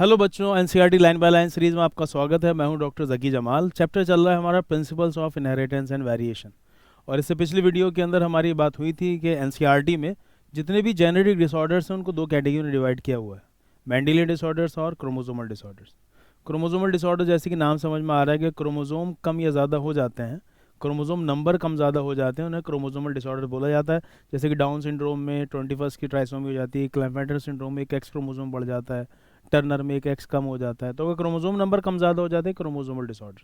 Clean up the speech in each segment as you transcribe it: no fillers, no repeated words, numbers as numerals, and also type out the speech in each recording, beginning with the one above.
Hello बच्चों, NCERT line by line series में आपका स्वागत है। मैं हूं डॉक्टर जकी जमाल। चैप्टर चल रहा है हमारा principles of inheritance and variation. और इससे पिछली वीडियो के अंदर हमारी बात हुई थी कि एनसीईआरटी में जितने भी जेनेटिक डिसऑर्डर्स हैं उनको दो कैटेगरी में डिवाइड किया हुआ है, मेंडेलियन डिसऑर्डर्स और क्रोमोसोमल डिसऑर्डर्स। क्रोमोसोमल डिसऑर्डर जैसे कि नाम समझ में आ रहा है कि क्रोमोसोम कम या ज़्यादा हो जाते हैं, क्रोमोसोम नंबर कम ज़्यादा हो जाते हैं, उन्हें क्रोमोसोमल डिसऑर्डर बोला जाता है। जैसे कि डाउन सिंड्रोम में 21 की ट्राइसोमी हो जाती है, क्लेमेंटर सिंड्रोम में एक एक्स क्रोमोसोम बढ़ जाता है, टर्नर में एक एक्स कम हो जाता है। तो अगर क्रोमोसोम नंबर कम ज़्यादा हो जाते हैं क्रोमोसोमल डिसऑर्डर,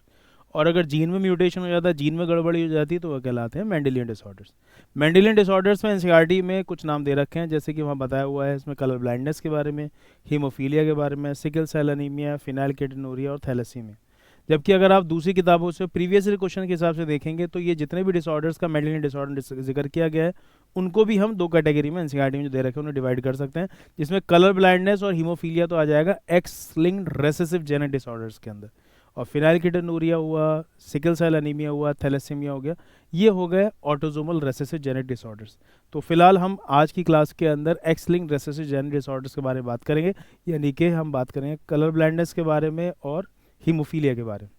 और अगर जीन में म्यूटेशन हो जाता है, जीन में गड़बड़ी हो जाती है, तो वह कहलाते हैं मेंडेलियन डिसऑर्डर्स। मेंडेलियन डिसऑर्डर्स में एनसीईआरटी में कुछ नाम दे रखे हैं, जैसे कि वहाँ बताया हुआ है इसमें कलर ब्लाइंडनेस के बारे में, हीमोफीलिया के बारे में, सिकल सेल एनीमिया, फिनाइलकेटोनुरिया और थैलेसीमिया। जबकि अगर आप दूसरी किताबों से प्रीवियस क्वेश्चन के हिसाब से देखेंगे तो ये जितने भी डिसऑर्डर्स का मेंडेलियन डिसऑर्डर जिक्र किया गया है उनको भी हम दो कैटेगरी में एनसीईआरटी में जो दे रखे हैं उन्हें डिवाइड कर सकते हैं, जिसमें कलर ब्लाइंडनेस और हीमोफीलिया तो आ जाएगा x linked recessive genetic disorders के अंदर, और फिनाइलकेटोनुरिया हुआ, सिकल सेल एनीमिया हुआ, थैलेसीमिया हो गया, ये हो गए ऑटोसोमल रेसेसिव जेनेटिक डिसऑर्डर्स। तो फिलहाल हम आज की क्लास के अंदर x linked recessive genetic disorders के बारे में बात करेंगे, यानी कि हम बात करेंगे कलर ब्लाइंडनेस के बारे में और हीमोफीलिया के बारे में।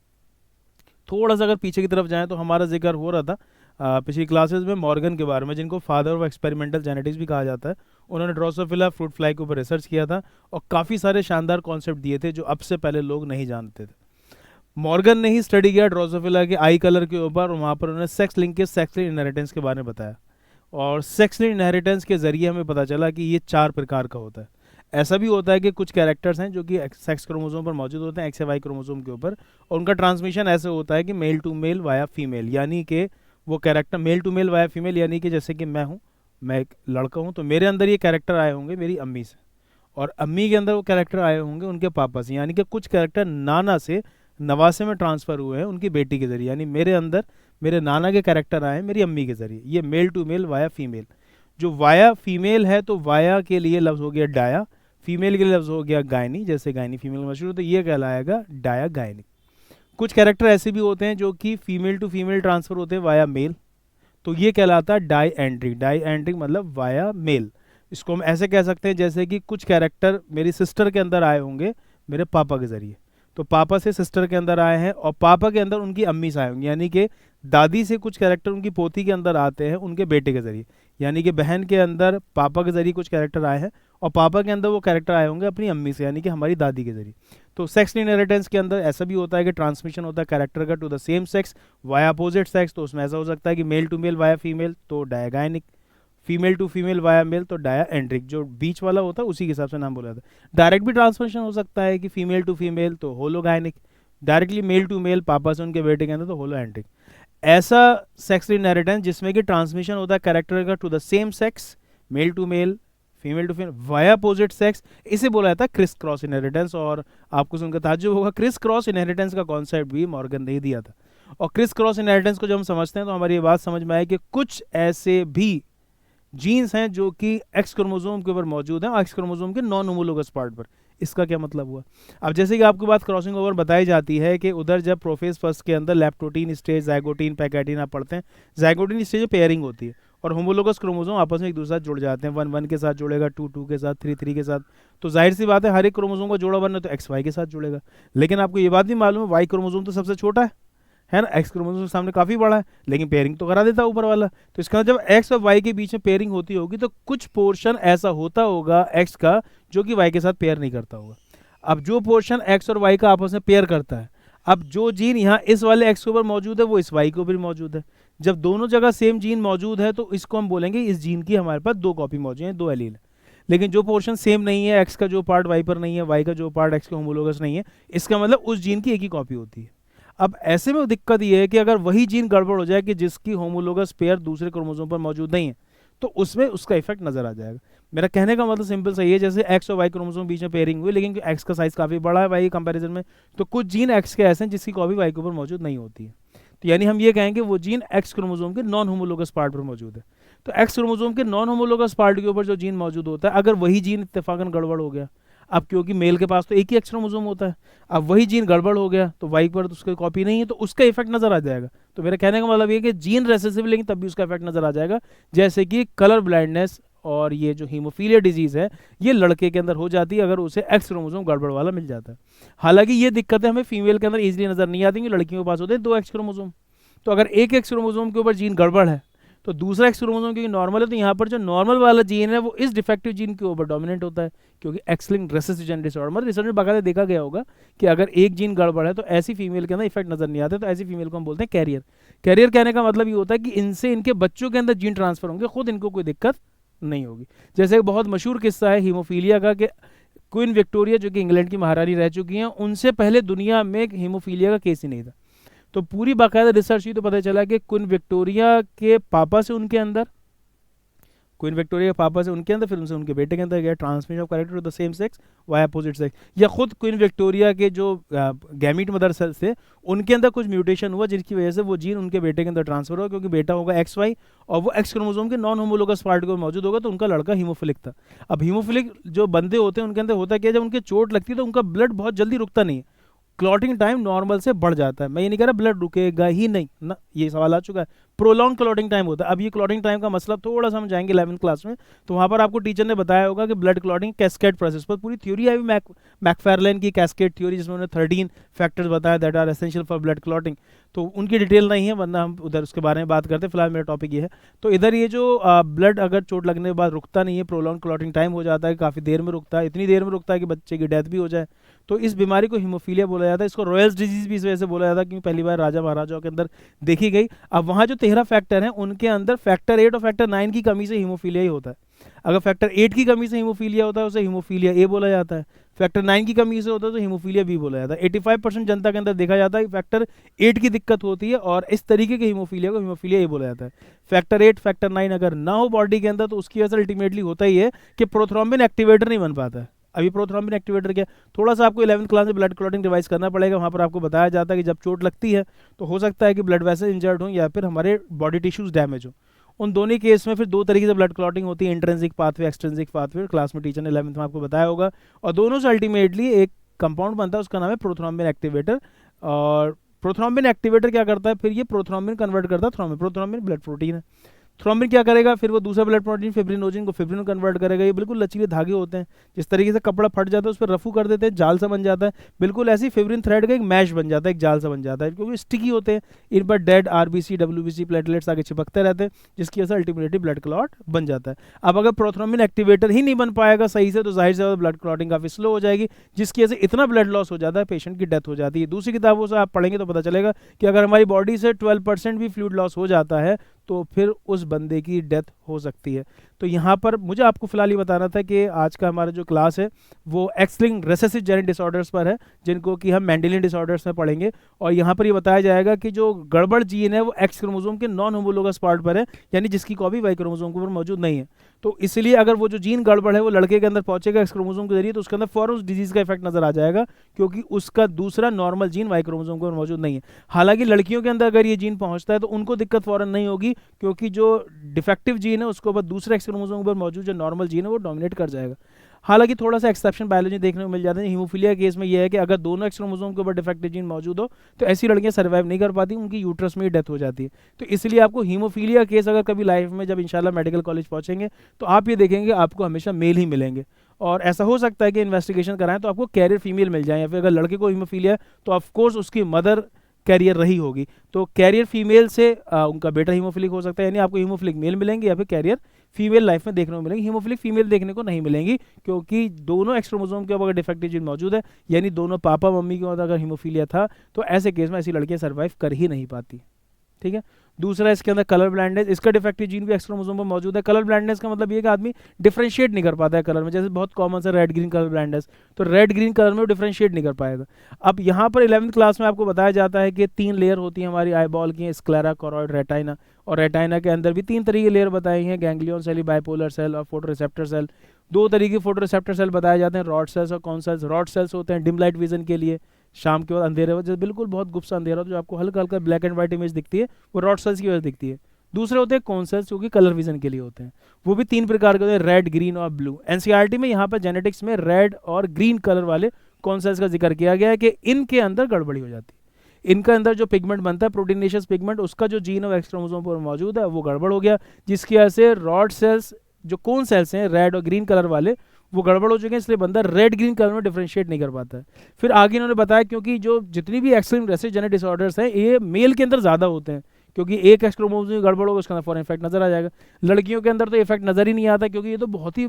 थोड़ा सा अगर पीछे की तरफ जाएं तो हमारा जिक्र हो रहा था पिछली क्लासेस में मॉर्गन के बारे में, जिनको फादर ऑफ एक्सपेरिमेंटल जेनेटिक्स भी कहा जाता है। उन्होंने ड्रोसोफिला फ्रूट फ्लाई के ऊपर रिसर्च किया था और काफ़ी सारे शानदार कॉन्सेप्ट दिए थे जो अब से पहले लोग नहीं जानते थे। मॉर्गन ने ही स्टडी किया ड्रोसोफिला के आई कलर के ऊपर, और वहाँ पर उन्होंने sex linkage, sex linked inheritance के बारे में बताया। और सेक्स लिंक्ड इनहेरिटेंस के जरिए हमें पता चला कि ये 4 प्रकार का होता है। ऐसा भी होता है कि कुछ कैरेक्टर्स हैं जो कि सेक्स क्रोमोसोम पर मौजूद होते हैं, एक्स या वाई क्रोमोसोम के ऊपर, और उनका ट्रांसमिशन ऐसे होता है कि male to male via female, यानी कि वो character male to male via female, यानी कि जैसे कि मैं एक लड़का हूँ तो मेरे अंदर ये कैरेक्टर आए होंगे मेरी अम्मी से, और अम्मी के अंदर वो कैरेक्टर आए होंगे उनके पापा से, यानी कि कुछ कैरेक्टर नाना से नवासे में ट्रांसफ़र हुए हैं उनकी बेटी के जरिए, यानी मेरे अंदर मेरे नाना के कैरेक्टर आए हैं मेरी अम्मी के जरिए। ये male to male via female. जो वाया फीमेल है तो वाया के लिए लफ्ज़ हो गया डाया, फीमेल के लिए लफ्ज़ हो गया गायनी, जैसे गायनी फीमेल मशहूर, तो ये कहलाएगा डाया गायनिक। कुछ कैरेक्टर ऐसे भी होते हैं जो कि फीमेल टू फीमेल ट्रांसफ़र होते हैं वाया मेल, तो ये कहलाता है डाई एंट्रिक। डाई एंट्रिक मतलब वाया मेल। इसको हम ऐसे कह सकते हैं जैसे कि कुछ कैरेक्टर मेरी सिस्टर के अंदर आए होंगे मेरे पापा के ज़रिए, तो पापा से सिस्टर के अंदर आए हैं और पापा के अंदर उनकी अम्मी से आए होंगे, यानी कि दादी से कुछ कैरेक्टर उनकी पोती के अंदर आते हैं उनके बेटे के ज़रिए, यानी कि बहन के अंदर पापा के ज़रिए कुछ कैरेक्टर आए हैं और पापा के अंदर वो कैरेक्टर आए होंगे अपनी अम्मी से, यानी कि हमारी दादी के ज़रिए। तो सेक्स इनहेरिटेंस के अंदर ऐसा भी होता है कि ट्रांसमिशन होता है कैरेक्टर का to the same sex via opposite sex, तो उसमें ऐसा हो सकता है कि male to male via female तो digynic, female to female via male तो डाया एंड्रिक, जो बीच वाला होता है उसी के हिसाब से नाम बोला जाता है। डायरेक्ट भी ट्रांसमिशन हो सकता है कि फीमेल टू फीमेल तो hologynic, directly male to male पापा से उनके बेटे के अंदर तो होलो एंड्रिक। ऐसा सेक्स इनहेरिटेंस जिसमें कि ट्रांसमिशन होता है कैरेक्टर का to the same sex, male to male, female to female via opposite sex, इसे बोला जाता है क्रिस क्रॉस इनहेरिटेंस। और आपको सुनकर ताज्जुब होगा, क्रिस क्रॉस इनहेरिटेंस का कॉन्सेप्ट भी मॉर्गन ने ही दिया था। और क्रिस क्रॉस इनहेरिटेंस को जब हम समझते हैं तो हमारी ये बात समझ में आए कि कुछ ऐसे भी जीन्स हैं जो कि एक्स क्रोमोसोम के ऊपर मौजूद हैं, एक्स क्रोमोसोम के नॉन होमोलोगस पार्ट पर। इसका क्या मतलब हुआ? अब जैसे कि आपको बात क्रॉसिंग ओवर बताई जाती है कि उधर जब प्रोफेज फर्स्ट के अंदर लैप्टोटीन स्टेज, जाइगोटीन, पैकेटीन आप पढ़ते हैं, जाइगोटीन स्टेज में पेयरिंग होती है और होमोलोगस क्रोमोसोम आपस में एक दूसरे साथ जुड़ जाते हैं, 1 1 के साथ जुड़ेगा, 2 2 के साथ, 3 3 के साथ। तो जाहिर सी बात है हर एक क्रोमोसोम का जोड़ा बनना तो एक्स वाई के साथ जुड़ेगा। लेकिन आपको ये बात भी मालूम है वाई क्रोमोसोम तो सबसे छोटा है ना, एक्स क्रोमोसोम के सामने काफ़ी बड़ा है, लेकिन पेयरिंग तो करा देता है ऊपर वाला। तो इसका जब एक्स और वाई के बीच में पेयरिंग होती होगी तो कुछ पोर्शन ऐसा होता होगा एक्स का जो कि वाई के साथ पेयर नहीं करता होगा। अब जो पोर्शन एक्स और वाई का आपस में पेयर करता है, अब जो जीन यहाँ इस वाले एक्स के ऊपर मौजूद है वो इस वाई के ऊपर मौजूद है। जब दोनों जगह सेम जीन मौजूद है तो इसको हम बोलेंगे इस जीन की हमारे पास 2 कॉपी मौजूद है, 2 एलील। लेकिन जो पोर्शन सेम नहीं है, एक्स का जो पार्ट वाई पर नहीं है, वाई का जो पार्ट एक्स के होमोलोगस नहीं है, इसका मतलब उस जीन की एक ही कॉपी होती है। अब ऐसे में दिक्कत ये है कि अगर वही जीन गड़बड़ हो जाए कि जिसकी होमोलोगस पेयर दूसरे क्रोमोसोम पर मौजूद नहीं है तो उसमें उसका इफेक्ट नजर आ जाएगा। मेरा कहने का मतलब सिंपल सही है, जैसे एक्स और वाई क्रोमोसोम बीच में पेयरिंग हुई लेकिन एक्स का साइज काफ़ी बड़ा है वाई के कंपैरिजन में, तो कुछ जीन एक्स के ऐसे हैं जिसकी कॉपी वाई के ऊपर मौजूद नहीं होती है। तो यानी हम ये कहेंगे वो जीन एक्स क्रोमोसोम के नॉन होमोलोगस पार्ट पर मौजूद है। तो एक्स क्रोमोसोम के नॉन होमोलोगस पार्ट के ऊपर जो जीन मौजूद होता है, अगर वही जीन इत्तेफाकन गड़बड़ हो गया, अब क्योंकि मेल के पास तो एक ही एक्स क्रोमोसोम होता है, अब वही जीन गड़बड़ हो गया तो वाई पर तो उसकी कॉपी नहीं है तो उसका इफेक्ट नजर आ जाएगा। तो मेरा कहने का मतलब ये कि जीन रेसेसिव लेकिन तब भी उसका इफेक्ट नजर आ जाएगा, जैसे कि कलर ब्लाइंडनेस और ये जो हीमोफीलिया डिजीज़ है ये लड़के के अंदर हो जाती है अगर उसे एक्स क्रोमोसोम गड़बड़ वाला मिल जाता है। हालांकि ये दिक्कतें हमें फीमेल के अंदर ईजिली नज़र नहीं आती, लड़कियों के पास होते हैं 2 एक्स क्रोमोसोम। तो अगर एक एक्स क्रोमोसोम के ऊपर जीन गड़बड़ है तो दूसरा एक्स क्रोमोसोम क्योंकि नॉर्मल है, तो यहाँ पर जो नॉर्मल वाला जीन है वो इस डिफेक्टिव जीन के ऊपर डोमिनेंट होता है, क्योंकि एक्स-लिंक्ड रेसेसिव जेनेटिक डिसऑर्डर, मतलब रिसर्च में बाकायदा देखा गया होगा कि अगर एक जीन गड़बड़ है तो ऐसी फीमेल के अंदर इफेक्ट नजर नहीं आते, तो ऐसी फीमेल को हम बोलते हैं कैरियर। कैरियर कहने का मतलब ये होता है कि इनसे इनके बच्चों के अंदर जीन ट्रांसफर होंगे, खुद इनको कोई दिक्कत नहीं होगी। जैसे एक बहुत मशहूर किस्सा है हीमोफीलिया का कि क्वीन विक्टोरिया जो कि इंग्लैंड की महारानी रह चुकी हैं, उनसे पहले दुनिया में हीमोफीलिया का केस ही नहीं था। तो पूरी बाकायदा रिसर्च हुई तो पता चला कि क्वीन विक्टोरिया के पापा से उनके अंदर, क्वीन विक्टोरिया के पापा से उनके अंदर, फिर उनसे उनके बेटे के अंदर गया transmission of character to the same sex via opposite sex, या खुद क्वीन विक्टोरिया के जो गैमीट मदर सेल्स थे उनके अंदर कुछ म्यूटेशन हुआ जिसकी वजह से वो जीन उनके बेटे के अंदर ट्रांसफर हुआ, क्योंकि बेटा होगा एक्स वाई और वो एक्स क्रोमोसोम के नॉन होमोलोगस पार्ट को मौजूद होगा, तो उनका लड़का हीमोफिलिक था। अब हीमोफिलिक जो बंदे होते हैं उनके अंदर होता क्या, जब उनके चोट लगती है तो उनका ब्लड बहुत जल्दी रुकता नहीं है, क्लॉटिंग टाइम नॉर्मल से बढ़ जाता है। मैं ये नहीं कह रहा ब्लड रुकेगा ही नहीं ना, ये सवाल आ चुका है, प्रोलॉन्ग क्लॉटिंग टाइम होता है। अब ये क्लॉटिंग टाइम का मसला थोड़ा सा हम जाएंगे 11वीं क्लास में, तो वहाँ पर आपको टीचर ने बताया होगा कि ब्लड क्लॉटिंग कैस्केड प्रोसेस पर पूरी थ्योरी आई हुई, मैकफार्लेन की कैस्केड थ्योरी, जिसमें उन्होंने 13 फैक्टर्स बताया that are essential for blood clotting. तो उनकी डिटेल नहीं है, वरना हम उधर उसके बारे में बात करते हैं, फिलहाल मेरा टॉपिक ये है। तो इधर ये जो ब्लड अगर चोट लगने के बाद रुकता नहीं है, प्रोलॉन्ग क्लॉटिंग टाइम हो जाता है, काफ़ी देर में रुकता है, इतनी देर में रुकता है कि बच्चे की डेथ भी हो जाए, तो इस बीमारी को हीमोफीलिया बोला जाता है। इसको रॉयल्स डिजीज भी इस वजह से बोला जाता है क्योंकि पहली बार राजा महाराजाओं के अंदर देखी गई। अब वहाँ जो 13 फैक्टर हैं उनके अंदर फैक्टर 8 और फैक्टर 9 की कमी से हीमोफीलिया ही होता है। अगर फैक्टर 8 की कमी से हीमोफीलिया होता है उसे हीमोफीलिया ए बोला जाता है, फैक्टर 9 की कमी से होता है तो हीमोफीलिया बी बोला जाता है। 85% जनता के अंदर देखा जाता है कि फैक्टर 8 की दिक्कत होती है और इस तरीके के हीमोफीलिया को हीमोफीलिया ए बोला जाता है। फैक्टर 8 फैक्टर 9 अगर ना हो बॉडी के अंदर तो उसकी वजह से अल्टीमेटली होता ही है कि प्रोथ्रोम्बिन एक्टिवेटर नहीं बन पाता है। अभी प्रोथ्रोम्बिन एक्टिवेटर क्या, थोड़ा सा आपको 11वीं क्लास में ब्लड क्लॉटिंग रिवाइज करना पड़ेगा, वहाँ पर आपको बताया जाता है कि जब चोट लगती है तो हो सकता है कि ब्लड वेसल इंजर्ड हो या फिर हमारे बॉडी टिश्यूज डैमेज हो। उन दोनों केस में फिर 2 तरीके से ब्लड क्लॉटिंग होती है, intrinsic pathway, extrinsic pathway, class में टीचर ने 11वीं में आपको बताया होगा, और दोनों से अल्टीमेटली एक कंपाउंड बनता है, उसका नाम है प्रोथ्रोम्बिन एक्टिवेटर। और प्रोथ्रोम्बिन एक्टिवेटर क्या करता है, फिर ये प्रोथ्रोम्बिन कन्वर्ट करता है थ्रोम्बिन, प्रोथ्रोम्बिन ब्लड प्रोटीन है, थ्रोम्बिन क्या करेगा, फिर वो दूसरा ब्लड प्रोटीन फिब्रिनोजिन को फिब्रिन कन्वर्ट करेगा। ये बिल्कुल लचीले धागे होते हैं, जिस तरीके से कपड़ा फट जाता है उस पर रफू कर देते हैं, जाल सा बन जाता है, बिल्कुल ऐसी फिब्रिन थ्रेड का एक मैश बन जाता है, एक जाल सा बन जाता है, क्योंकि स्टिकी होते हैं, इन पर डेड आरबीसी डब्ल्यूबीसी प्लेटलेट्स आगे चिपकते रहते हैं, जिसकी वजह से अल्टीमेटली ब्लड क्लॉट बन जाता है। अब अगर प्रोथ्रोम्बिन एक्टिवेटर ही नहीं बन पाएगा सही से तो जाहिर से ब्लड क्लॉटिंग काफ़ी स्लो हो जाएगी, जिसकी वजह से इतना ब्लड लॉस हो जाता है पेशेंट की डेथ हो जाती है। दूसरी किताबों से आप पढ़ेंगे तो पता चलेगा कि अगर हमारी बॉडी से 12% भी फ्लूइड लॉस हो जाता है तो फिर उस बंदे की डेथ हो सकती है। तो यहाँ पर मुझे आपको फिलहाल ये बताना था कि आज का हमारा जो क्लास है वो एक्स-लिंक्ड रेसेसिव जेनेटिक डिसऑर्डर्स पर है, जिनको कि हम मेंडेलियन डिसऑर्डर्स में पढ़ेंगे, और यहाँ पर ये बताया जाएगा कि जो गड़बड़ जीन है वो एक्स क्रोमोसोम के नॉन होमोलोगस पार्ट पर है, यानी जिसकी कॉपी वाई क्रोमोसोम के ऊपर मौजूद नहीं है। तो इसलिए अगर वो जो जीन गड़बड़ है वो लड़के के अंदर पहुंचेगा एक्स क्रोमोसोम के जरिए, तो उसके अंदर फौरन उस डिजीज का इफेक्ट नजर आ जाएगा, क्योंकि उसका दूसरा नॉर्मल जीन वाई क्रोमोसोम के ऊपर मौजूद नहीं है। हालांकि लड़कियों के अंदर अगर ये जीन पहुंचता है तो उनको दिक्कत फौरन नहीं होगी, क्योंकि जो डिफेक्टिव जीन है उसके ऊपर दूसरे एक्स क्रोमोसोम पर मौजूद जो नॉर्मल जीन है वो डोमिनेट कर जाएगा। हालांकि थोड़ा सा एक्सेप्शन बायोलॉजी देखने को मिल जाता है। हीमोफीलिया केस में यह है कि अगर दोनों एक्स क्रोमोसोम के ऊपर डिफेक्टिव जीन मौजूद हो तो ऐसी लड़कियां सर्वाइव नहीं कर पाती, उनकी यूट्रस में ही डेथ हो जाती है। तो इसलिए आपको हीमोफीलिया केस अगर कभी लाइफ में जब इंशाल्लाह मेडिकल कॉलेज पहुंचेंगे तो आप ये देखेंगे आपको हमेशा मेल ही मिलेंगे, और ऐसा हो सकता है कि इन्वेस्टिगेशन कराएं तो आपको कैरियर फीमेल मिल जाए, या फिर अगर लड़के को हीमोफीलिया है तो ऑफकोर्स उसकी मदर कैरियर रही होगी, तो कैरियर फीमेल से उनका बेटा हीमोफिलिक हो सकता है, यानी आपको हीमोफिलिक मेल मिलेंगे या फिर कैरियर फीमेल लाइफ में देखने को मिलेंगी। हीमोफिलिक फीमेल देखने को नहीं मिलेंगी, क्योंकि दोनों एक्स क्रोमोसोम के अगर डिफेक्टिव जीन मौजूद है, यानी दोनों पापा मम्मी के अंदर अगर हीमोफीलिया था, तो ऐसे केस में ऐसी लड़कियां सर्वाइव कर ही नहीं पाती। ठीक है। दूसरा इसके अंदर कलर ब्लाइंडनेस, इसका डिफेक्टिव जीन भी एक्स क्रोमोसोम पर मौजूद है। कलर ब्लाइंडनेस का मतलब ये कि आदमी डिफरेंशिएट नहीं कर पाता है कलर में, जैसे बहुत कॉमन सा रेड ग्रीन कलर ब्लाइंडनेस, तो रेड ग्रीन कलर में वो डिफरेंशिएट नहीं कर पाएगा। अब यहाँ पर 11वीं क्लास में आपको बताया जाता है कि 3 लेयर होती हैं हमारी आई बॉल की, स्क्लेरा, कोरॉइड, रेटाइना, और रेटाइना के अंदर भी 3 तरीके की लेयर बताई हैं, गैंग्लियन सेल, बाइपोलर सेल और फोटो रिसेप्टर सेल। 2 तरीके के फोटो रिसेप्टर सेल बताए जाते हैं, रॉड सेल्स और कॉन सेल्स। रॉड सेल्स होते हैं डिम लाइट विजन के लिए, शाम के बाद अंधेरे हो, जैसे बिल्कुल बहुत गुप्त अंधेरा हो तो जो आपको हल्का हल्का ब्लैक एंड व्हाइट इमेज दिखती है वो रॉड सेल्स की वजह दिखती है। दूसरे होते हैं कॉन सेल्स, जो कि कलर विजन के लिए होते हैं, वो भी 3 प्रकार के होते हैं, रेड, ग्रीन और ब्लू। एनसीईआरटी में यहाँ पर जेनेटिक्स में रेड और ग्रीन कलर वाले कॉन सेल्स का जिक्र किया गया है कि इनके अंदर गड़बड़ी हो जाती है, इनका अंदर जो पिगमेंट बनता है प्रोटीनेशियस पिगमेंट, उसका जो जीन है एक्स क्रोमोसोम पर मौजूद है वो गड़बड़ हो गया, जिसकी वजह से रॉड सेल्स जो कोन सेल्स हैं रेड और ग्रीन कलर वाले वो गड़बड़ हो चुके हैं, इसलिए बंदा रेड ग्रीन कलर में डिफरेंशिएट नहीं कर पाता है। फिर आगे इन्होंने बताया क्योंकि जो जितनी भी x linked recessive genetic disorders हैं ये मेल के अंदर ज़्यादा होते हैं, क्योंकि एक एक्स क्रोमोसोम में गड़बड़ होगा उसके अंदर फॉरन इफेक्ट नजर आ जाएगा। लड़कियों के अंदर तो इफेक्ट नजर ही नहीं आता, क्योंकि ये तो बहुत ही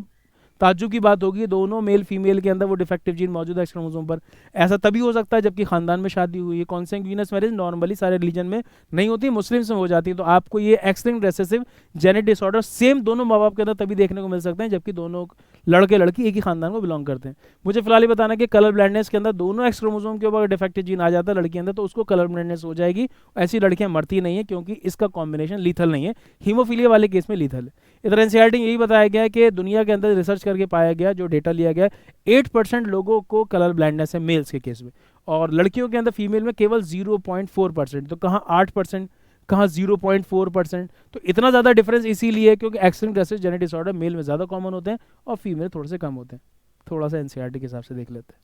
ताज्जुब की बात होगी, दोनों मेल फीमेल के अंदर वो डिफेक्टिव जीन मौजूद है एक्स क्रोमोसोम पर। ऐसा तभी हो सकता है जबकि खानदान में शादी हुई है। कॉन्सेंग्यूइनस मैरिज नॉर्मली सारे रिलीजन में नहीं होती, मुस्लिम्स में हो जाती है। तो आपको ये x linked recessive genetic disorder same दोनों माँ बाप के अंदर तभी देखने को मिल सकते हैं जबकि दोनों लड़के लड़की एक ही खानदान को बिलोंग करते हैं। मुझे फिलहाल ही बताना कि कलर ब्लाइंडनेस के अंदर दोनों एक्स क्रोमोसोम के ऊपर डिफेक्टिव जीन आ जाता है लड़की के अंदर तो उसको कलर ब्लाइंडनेस हो जाएगी। ऐसी लड़कियां मरती नहीं है क्योंकि इसका कॉम्बिनेशन लीथल नहीं है, हीमोफीलिया वाले केस में लीथल है। इधर एनसीईआरटी यही बताया गया है कि दुनिया के अंदर रिसर्च करके पाया गया, जो डेटा लिया गया 8% लोगों को कलर ब्लाइंडनेस है मेल्स के केस में, और लड़कियों के अंदर फीमेल में केवल 0.4%। तो कहाँ 8%, कहाँ 0.4%। तो इतना ज़्यादा डिफरेंस इसीलिए क्योंकि X linked recessive genetic disorder male में ज़्यादा कॉमन होते हैं और फीमेल थोड़े से कम होते हैं। थोड़ा सा एनसीईआरटी के हिसाब से देख लेते हैं।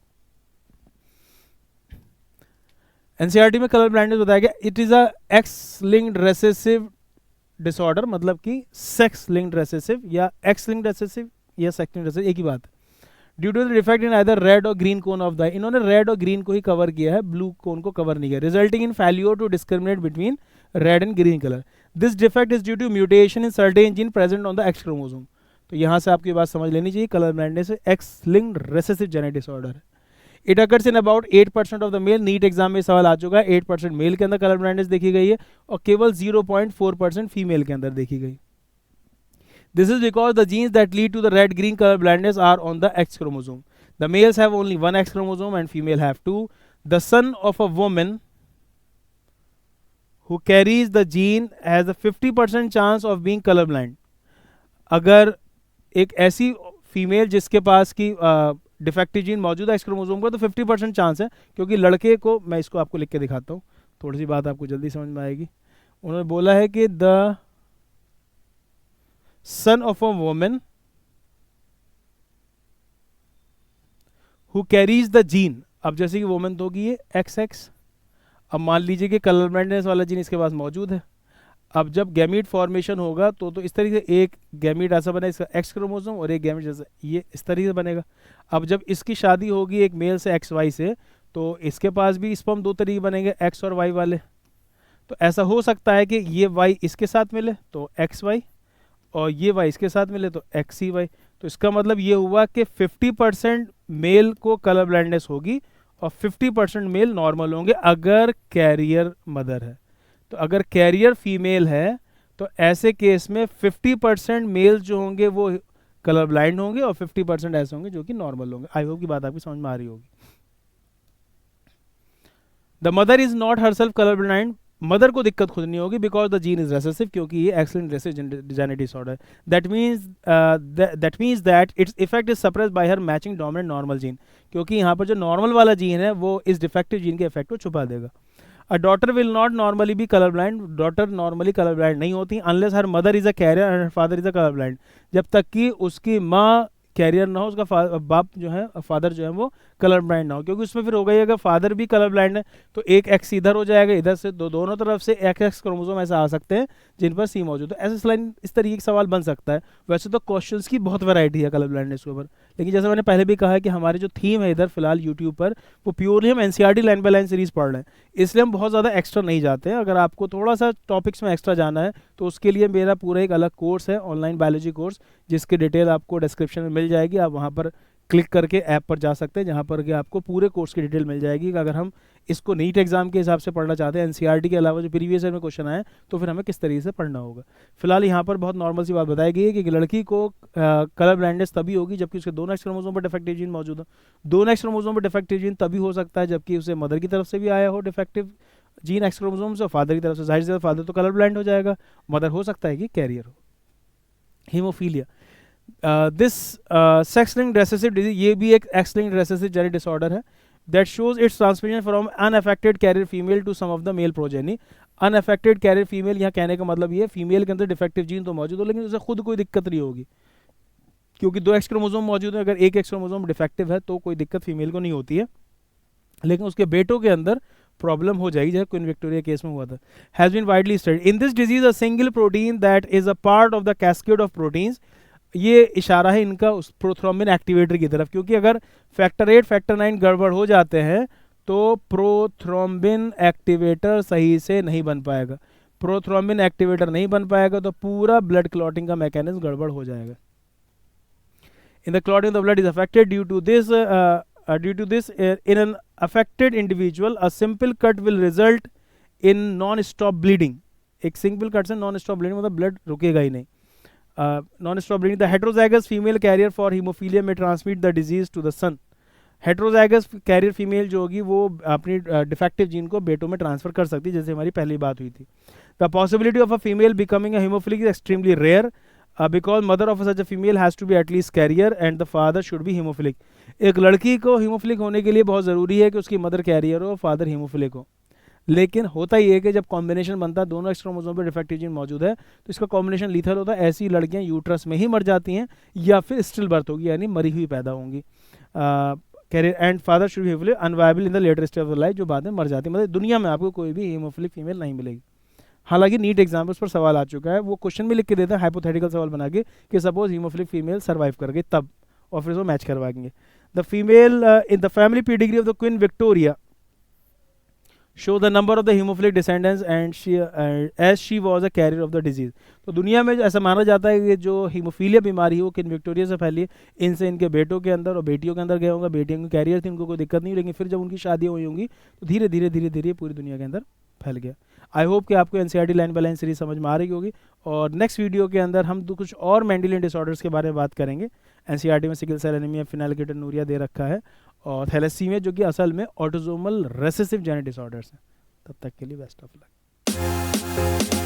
एनसीईआरटी में कलर ब्लाइंडनेस बताया गया it is a X linked recessive disorder, मतलब कि सेक्स लिंक्ड रेसेसिव या एक्स लिंक्ड रेसेसिव या सेक्स लिंक्ड रेसेसिव एक ही बात है। Due to the defect in either red और ग्रीन कोन ऑफ द, इन्होंने रेड और ग्रीन को ही कवर किया है, ब्लू कोन को कवर नहीं किया, resulting in failure to discriminate between red and green colour. This defect is due to mutation in certain gene present on the X chromosome. तो यहाँ से आपकी बात समझ लेनी चाहिए, colour blindness X linked recessive genetic disorder है। It occurs in about 8% of the male. NEET exam में सवाल आ चुका है, 8% मेल के अंदर कलर ब्लाइंडनेस देखी गई है और केवल 0.4% फीमेल के अंदर देखी गई। This is because the genes that lead to the red-green color blindness are on the X chromosome. The males have only one X chromosome and female have two. The son of a woman who carries the gene has a 50% chance of being colorblind. अगर एक ऐसी female जिसके पास की defective gene मौजूद है x chromosome का तो 50% chance है, क्योंकि लड़के को, मैं इसको आपको लिख के दिखाता हूँ, थोड़ी सी बात आपको जल्दी समझ में आएगी। उन्होंने बोला है कि the son of a woman who carries the gene, अब जैसे कि वोमेन तो होगी ये XX, अब मान लीजिए कि कलर ब्लाइंडनेस वाला जीन इसके पास मौजूद है। अब जब गैमीट फॉर्मेशन होगा तो इस तरीके से एक गैमीट ऐसा बना इसका एक्स क्रोमोसोम और एक गैमीट जैसा ये इस तरीके से बनेगा। अब जब इसकी शादी होगी एक मेल से XY से तो इसके पास भी स्पर्म दो तरीके बनेंगे, X और Y वाले। तो ऐसा हो सकता है कि ये Y इसके साथ मिले तो XY और ये Y इसके साथ मिले तो XY। तो इसका मतलब ये हुआ कि 50% मेल को कलर ब्लाइंडनेस होगी और 50% मेल नॉर्मल होंगे अगर कैरियर मदर है। तो अगर कैरियर फीमेल है तो ऐसे केस में 50% मेल जो होंगे वो कलर ब्लाइंड होंगे और 50% ऐसे होंगे जो कि नॉर्मल होंगे। आई होप की बात आपकी समझ में आ रही होगी। The mother is not herself colour blind, mother को दिक्कत खुद नहीं होगी because the gene is recessive, क्योंकि ये x linked recessive genetic disorder. That means that its effect is suppressed bye her matching dominant normal gene, क्योंकि यहाँ पर जो नॉर्मल वाला जीन है वो इस डिफेक्टिव जीन के इफेक्ट को छुपा देगा। A daughter will not normally be colour blind, daughter normally colour blind नहीं होती unless her mother is a carrier and her father is a colour blind, जब तक कि उसकी माँ कैरियर ना हो, उसका बाप जो है फादर जो है वो कलर ब्लाइंड ना हो। क्योंकि उसमें फिर हो गई अगर फादर भी कलर ब्लाइंड है तो एक एक्स इधर हो जाएगा, इधर से दोनों तरफ से एक्स क्रोमोसोम ऐसा आ सकते हैं जिन पर सी मौजूद है। ऐसे लाइन इस तरीके का सवाल बन सकता है। वैसे तो क्वेश्चंस की बहुत वैरायटी है कलर ब्लाइंडनेस के ऊपर, लेकिन जैसे मैंने पहले भी कहा है कि हमारी जो थीम है इधर फिलहाल यूट्यूब पर वो प्योरली हम NCERT line by line series पढ़ रहे हैं, इसलिए हम बहुत ज़्यादा एक्स्ट्रा नहीं जाते हैं। अगर आपको थोड़ा सा टॉपिक्स में एक्स्ट्रा जाना है तो उसके लिए मेरा पूरा एक अलग कोर्स है, ऑनलाइन बायोलॉजी कोर्स, जिसकी डिटेल आपको डिस्क्रिप्शन में मिल जाएगी। आप वहाँ पर क्लिक करके ऐप पर जा सकते हैं जहाँ पर कि आपको पूरे कोर्स की डिटेल मिल जाएगी कि अगर हम इसको नीट एग्जाम के हिसाब से पढ़ना चाहते हैं, एनसीईआरटी के अलावा जो प्रीवियस ईयर में क्वेश्चन आए, तो फिर हमें किस तरीके से पढ़ना होगा। फिलहाल यहाँ पर बहुत नॉर्मल सी बात बताई गई है कि लड़की को कलर ब्लाइंडनेस तभी होगी जबकि उसके दोनों एक्स क्रोमोसोम पर डिफेक्टिव जीन मौजूद हो। दोनों एक्स क्रोमोसोम पर डिफेक्टिव जीन तभी हो सकता है जबकि उसे मदर की तरफ से भी आया हो डिफेक्टिव जीन एक्स क्रोमोसोम से, फादर की तरफ से। जाहिर सी फादर तो कलर ब्लाइंड हो जाएगा, मदर हो सकता है कि कैरियर हो। Haemophilia, this sex linked recessive disease, ये भी एक x linked recessive genetic disorder है that shows its transmission from unaffected carrier female to some of the male progeny. unaffected carrier female यहाँ कहने का मतलब ये फीमेल के अंदर डिफेक्टिव जीन तो मौजूद हो लेकिन उसे खुद कोई दिक्कत नहीं होगी, क्योंकि दो एक्स क्रोमोसोम मौजूद है। अगर एक एक्स क्रोमोसोम डिफेक्टिव है तो कोई दिक्कत फीमेल को नहीं होती है, लेकिन उसके बेटों के अंदर प्रॉब्लम हो जाएगी, जैसे क्वीन विक्टोरिया केस में हुआ था। Has been widely studied in this disease a single protein that is a part of the cascade of proteins, ये इशारा है इनका उस प्रोथ्रोम्बिन एक्टिवेटर की तरफ, क्योंकि अगर फैक्टर 8 फैक्टर 9 गड़बड़ हो जाते हैं तो प्रोथ्रोम्बिन एक्टिवेटर सही से नहीं बन पाएगा। प्रोथ्रोम्बिन एक्टिवेटर नहीं बन पाएगा तो पूरा ब्लड क्लॉटिंग का मैकेनिज्म गड़बड़ हो जाएगा। In the clotting the blood is affected due to this in an affected individual a simple cut will result in non stop bleeding। एक सिंपल कट से नॉन स्टॉप ब्लीडिंग मतलब blood रुकेगा ही नहीं। Non stop bleeding the heterozygous female carrier for haemophilia में transmit the disease to the son. Heterozygous carrier female जो होगी वो अपनी डिफेक्टिव जीन को बेटों में ट्रांसफर कर सकती है, जैसे हमारी पहली बात हुई थी। The possibility of a female becoming a haemophilic is extremely rare because mother of such a female has to be at least carrier and the father should be haemophilic. एक लड़की को हीमोफिलिक होने के लिए बहुत ज़रूरी है कि उसकी मदर कैरियर हो, फादर हीमोफिलिक हो। लेकिन होता ही है कि जब कॉम्बिनेशन बनता है, दोनों एक्स क्रोमोसोम पर डिफेक्टिव जीन मौजूद है, तो इसका कॉम्बिनेशन लीथल होता है। ऐसी लड़कियां यूट्रस में ही मर जाती हैं या फिर स्टिल बर्थ होगी, यानी मरी हुई पैदा होंगी। Carrier and father should be haemophilic unviable in the later stage of life, जो बाद में मर जाती है। मतलब दुनिया में आपको कोई भी हीमोफिलिक फीमेल नहीं मिलेगी। हालांकि नीट एग्जाम्पल्स पर सवाल आ चुका है, वो क्वेश्चन भी लिख के देते हैं हाइपोथेटिकल सवाल बना के कि सपोज हीमोफिलिक फीमेल सर्वाइव कर गई तब, और फिर वो मैच करवाएंगे। The female in the family pedigree of the queen Victoria show the number of the haemophilic descendants and as she was a carrier of the disease. तो दुनिया में ऐसा माना जाता है कि जो हीमोफीलिया बीमारी है वो किंग विक्टोरिया से फैली है, इनसे इनके बेटों के अंदर और बेटियों के अंदर गया होगा। बेटियों की कैरियर थी, उनको कोई दिक्कत नहीं, लेकिन फिर जब उनकी शादी हुई होंगी तो धीरे धीरे धीरे धीरे पूरी दुनिया के अंदर फैल गया। आई होप कि आपको NCERT line by line series समझ में आ रही होगी, और नेक्स्ट वीडियो के अंदर हम कुछ और मेंडेलियन डिसऑर्डर्स के बारे में बात करेंगे। एनसीईआरटी में सिकल सेल एनीमिया, फिनाइलकेटोनुरिया दे रखा है, और थैलेसीमिया जो कि असल में ऑटोसोमल रेसेसिव जेनेटिक डिसऑर्डर्स हैं। तब तक के लिए बेस्ट ऑफ लक।